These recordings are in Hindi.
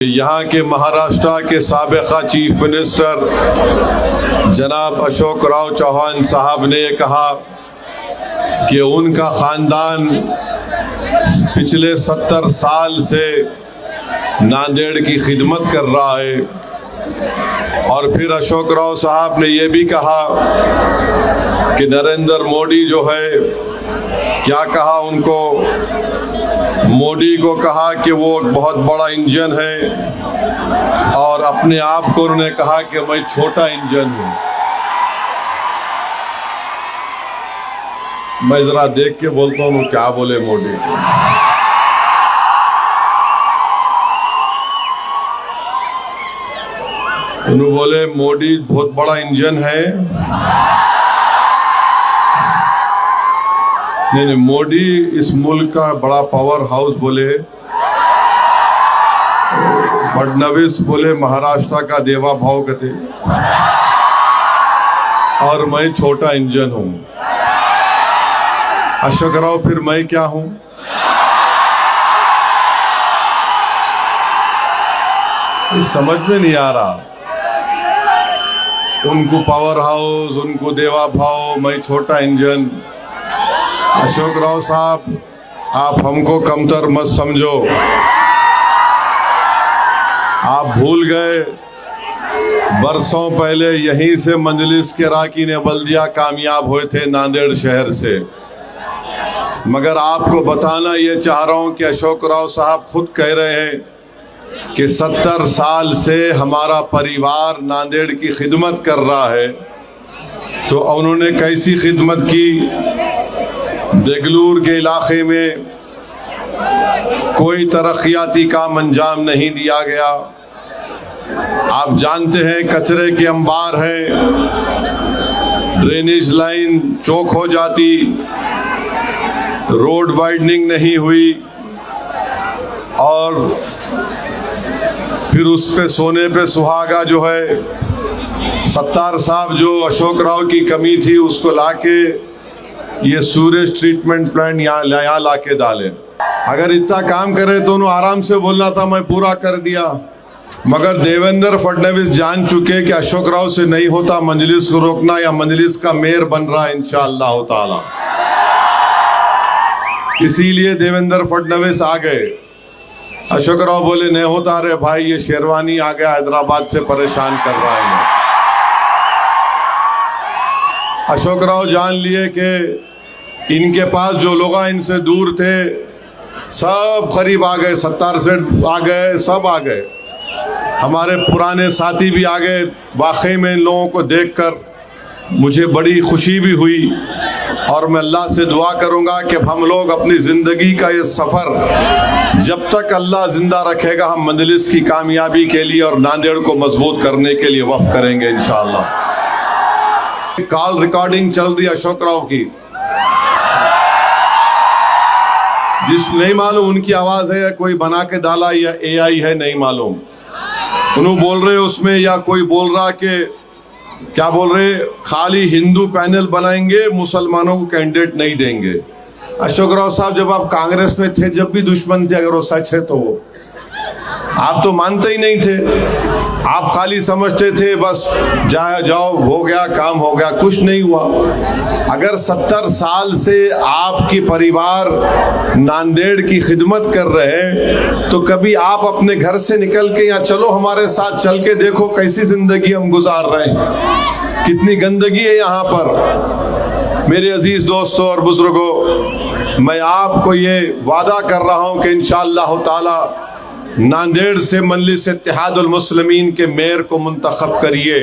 यहाँ के महाराष्ट्र के साबिक़ा चीफ मिनिस्टर जनाब अशोक राव चौहान साहब ने कहा कि उनका ख़ानदान पिछले 70 साल से नांदेड़ की खिदमत कर रहा है। और फिर अशोक राव साहब ने ये भी कहा कि नरेंद्र मोदी जो है, क्या कहा उनको, मोदी को कहा कि वो बहुत बड़ा इंजन है और अपने आप को उन्होंने कहा कि मैं छोटा इंजन हूं। मैं जरा देख के बोलता हूं क्या बोले मोदी। उन्होंने बोले मोदी बहुत बड़ा इंजन है। नहीं, मोदी इस मुल्क का बड़ा पावर हाउस बोले, फडणवीस बोले महाराष्ट्र का देवा भाव कथे, और मैं छोटा इंजन हूं। अशोक राव फिर मैं क्या हूं? ये समझ में नहीं आ रहा। उनको पावर हाउस, उनको देवा भाव, मैं छोटा इंजन। अशोक राव साहब, आप हमको कमतर मत समझो। आप भूल गए बरसों पहले यहीं से मजलिस के अरकान बल्दिया कामयाब हुए थे नांदेड़ शहर से। मगर आपको बताना ये चाह रहा हूं कि अशोक राव साहब खुद कह रहे हैं कि 70 साल से हमारा परिवार नांदेड़ की खिदमत कर रहा है। तो उन्होंने कैसी खिदमत की? देगलूर के इलाके में कोई तरक्याती काम अंजाम नहीं दिया गया। आप जानते हैं कचरे के अंबार हैं, ड्रेनेज लाइन चौक हो जाती, रोड वाइडनिंग नहीं हुई, और फिर उस पे सोने पे सुहागा जो है, सत्तार साहब जो अशोक राव की कमी थी उसको लाके ये सूरेज ट्रीटमेंट प्लांट यहाँ ला के डाले। अगर इतना काम करे तो उन्होंने आराम से बोलना था मैं पूरा कर दिया। मगर देवेंद्र फडणवीस जान चुके कि अशोक राव से नहीं होता मजलिस को रोकना, या मजलिस का मेयर बन रहा है इंशाअल्लाह ताला। इसीलिए देवेंद्र फडणवीस आ गए। अशोक राव बोले नहीं होता, अरे भाई ये शेरवानी आ गया हैदराबाद से, परेशान कर रहा है। अशोक राव जान लिए कि इनके पास जो लोग इनसे दूर थे सब करीब आ गए, 70 से आ गए, सब आ गए। हमारे पुराने साथी भी आ गए। वाकई में इन लोगों को देखकर मुझे बड़ी खुशी भी हुई, और मैं अल्लाह से दुआ करूंगा कि हम लोग अपनी ज़िंदगी का ये सफ़र जब तक अल्लाह ज़िंदा रखेगा, हम मजलिस की कामयाबी के लिए और नांदेड़ को मजबूत करने के लिए वफ़ करेंगे इंशाअल्लाह। कॉल रिकॉर्डिंग चल रही है अशोक राव की, जिस नहीं मालूम उनकी आवाज है या कोई बना के डाला या एआई है, नहीं मालूम। उन्होंने बोल रहे उसमें, या कोई बोल रहा कि क्या बोल रहे, खाली हिंदू पैनल बनाएंगे, मुसलमानों को कैंडिडेट नहीं देंगे। अशोक राव साहब जब आप कांग्रेस में थे, जब भी दुश्मन थे, अगर वो सच है तो वो आप तो मानते ही नहीं थे। आप खाली समझते थे बस जाओ हो गया, काम हो गया, कुछ नहीं हुआ। अगर 70 साल से आपकी परिवार नांदेड़ की खिदमत कर रहे हैं, तो कभी आप अपने घर से निकल के यहाँ चलो, हमारे साथ चल के देखो कैसी जिंदगी हम गुजार रहे हैं, कितनी गंदगी है यहाँ पर। मेरे अजीज दोस्तों और बुजुर्गों, मैं आपको ये वादा कर रहा हूँ कि इंशाअल्लाह ताला नांदेड़ से मजलिस इत्तेहादुल मुस्लिमीन के मेयर को मुंतखब करिए।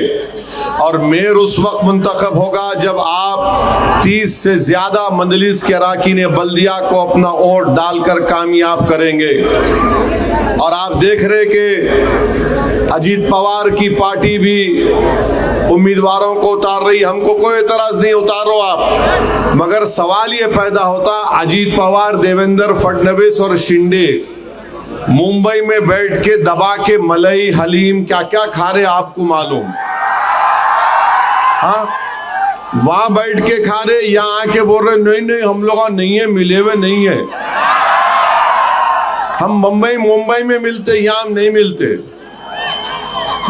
और मेयर उस वक्त मुंतखब होगा जब आप 30 से ज्यादा मजलिस के अरकान बल्दिया को अपना वोट डालकर कामयाब करेंगे। और आप देख रहे कि अजीत पवार की पार्टी भी उम्मीदवारों को उतार रही, हमको कोई एतराज नहीं, उतारो आप। मगर सवाल ये पैदा होता, अजीत पवार, देवेंद्र फडणवीस और शिंदे मुंबई में बैठ के दबा के मलाई हलीम क्या क्या खा रहे आपको मालूम? हाँ, वहां बैठ के खा रहे, यहाँ आके बोल रहे नहीं नहीं हम लोग नहीं है, मिले हुए नहीं है। हम मुंबई में मिलते, यहाँ हम नहीं मिलते।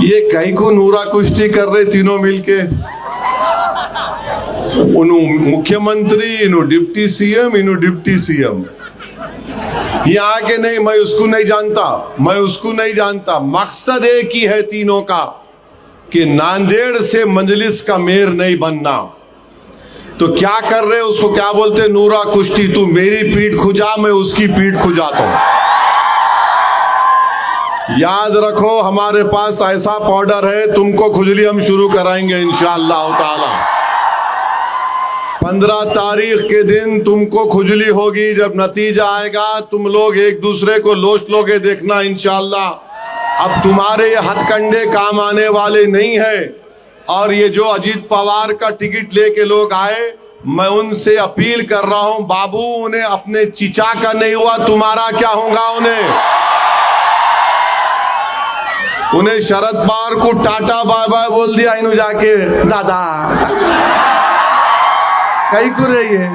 ये कहीं को नूरा कुश्ती कर रहे तीनों मिलके, उन्हों मुख्यमंत्री, इन्हों डिप्टी सीएम, इन्हों डिप्टी सीएम। यहाँ आके नहीं, मैं उसको नहीं जानता, मैं उसको नहीं जानता। मकसद एक ही है तीनों का कि नांदेड़ से मजलिस का मेयर नहीं बनना। तो क्या कर रहे, उसको क्या बोलते, नूरा कुश्ती। तू मेरी पीठ खुजा, मैं उसकी पीठ खुजाता हूं। याद रखो, हमारे पास ऐसा पाउडर है, तुमको खुजली हम शुरू कराएंगे इंशाअल्लाह ताला। 15 तारीख के दिन तुमको खुजली होगी। जब नतीजा आएगा तुम लोग एक दूसरे को लोच लोगे, देखना इंशाअल्लाह। अब तुम्हारे ये हथकंडे काम आने वाले नहीं है। और ये जो अजीत पवार का टिकट लेके लोग आए, मैं उनसे अपील कर रहा हूं, बाबू उन्हें अपने चिचा का नहीं हुआ, तुम्हारा क्या होगा। उन्हें शरद पवार को टाटा बाय बाय बोल दिया, इन्हों जाके दादा कहीं को रही है।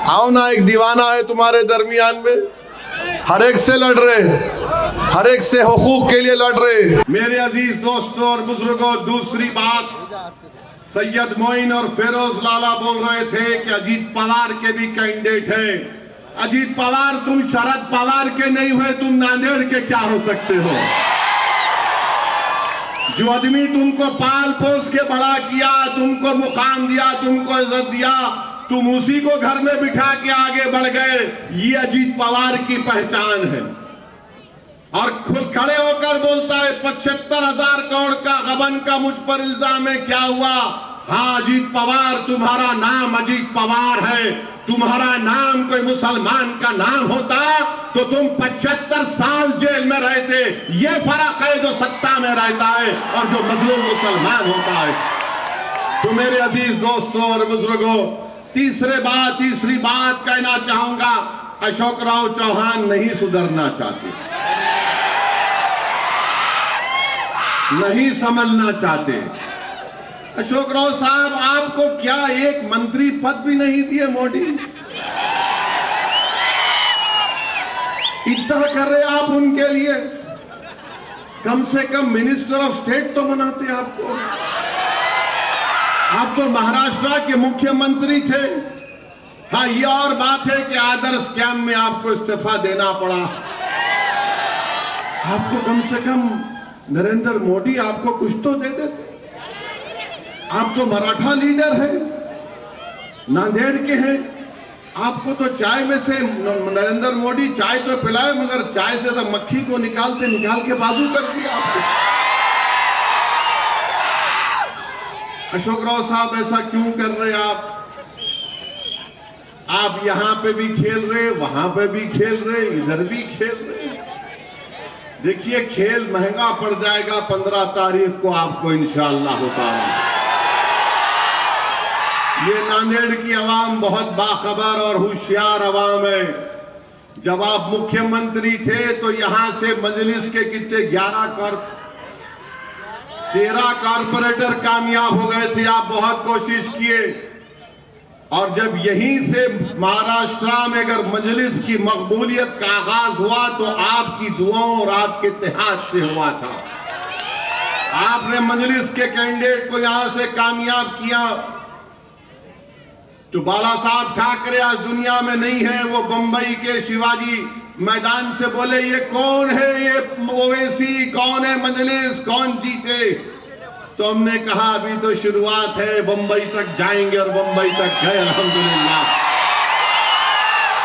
आओ ना, एक दीवाना है तुम्हारे दरमियान में, हर एक से लड़ रहे, हर एक से हुकूक के लिए लड़ रहे। मेरे अजीज दोस्तों और बुजुर्गों, दूसरी बात, सैयद मोइन और फिरोज लाला बोल रहे थे कि अजीत पवार के भी कैंडिडेट हैं। अजीत पवार, तुम शरद पवार के नहीं हुए, तुम नांदेड़ के क्या हो सकते हो। जो आदमी तुमको पाल पोस के बड़ा किया, तुमको मुकाम दिया, तुमको इज्जत दिया, तुम उसी को घर में बिठा के आगे बढ़ गए। ये अजीत पवार की पहचान है। और खुद खड़े होकर बोलता है 75,000 करोड़ का गबन का मुझ पर इल्जाम है, क्या हुआ। हाँ अजीत पवार, तुम्हारा नाम अजीत पवार है। तुम्हारा नाम कोई मुसलमान का नाम होता तो तुम 75 साल जेल में रहते। ये फर्क है जो सत्ता में रहता है और जो मजलूम मुसलमान होता है। तो मेरे अजीज दोस्तों और बुजुर्गों, तीसरी बात कहना चाहूंगा, अशोक राव चौहान नहीं सुधरना चाहते, नहीं समझना चाहते। अशोक राव साहब, आपको क्या एक मंत्री पद भी नहीं दिए मोदी। इतना कर रहे आप उनके लिए, कम से कम मिनिस्टर ऑफ स्टेट तो बनाते आपको। आप तो महाराष्ट्र के मुख्यमंत्री थे। हाँ, ये और बात है कि आदर्श स्कैम में आपको इस्तीफा देना पड़ा। आपको कम से कम नरेंद्र मोदी आपको कुछ तो दे देते। आप तो मराठा लीडर हैं, नांदेड़ के हैं। आपको तो चाय में से नरेंद्र मोदी चाय तो पिलाए, मगर चाय से तो मक्खी को निकाल के बाजू कर दिया आपको। अशोक राव साहब, ऐसा क्यों कर रहे आप यहां पे भी खेल रहे, वहां पे भी खेल रहे, इधर भी खेल रहे। देखिए, खेल महंगा पड़ जाएगा 15 तारीख को आपको इंशाअल्लाह होता है। ये नांदेड़ की आवाम बहुत बाखबर और होशियार आवाम है। जब आप मुख्यमंत्री थे तो यहां से मजलिस के कितने 13 कारपोरेटर कामयाब हो गए थे। आप बहुत कोशिश किए। और जब यहीं से महाराष्ट्र में अगर मजलिस की मकबूलियत का आगाज हुआ तो आपकी दुआओं और आपके इत्तेहाद से हुआ था। आपने मजलिस के कैंडिडेट को यहां से कामयाब किया। तो बाला साहब ठाकरे आज दुनिया में नहीं है, वो बंबई के शिवाजी मैदान से बोले, ये कौन है, ये ओवैसी कौन है, मजलिस कौन जीते। तो हमने कहा अभी तो शुरुआत है, बंबई तक जाएंगे और बंबई तक गए अल्हम्दुलिल्लाह।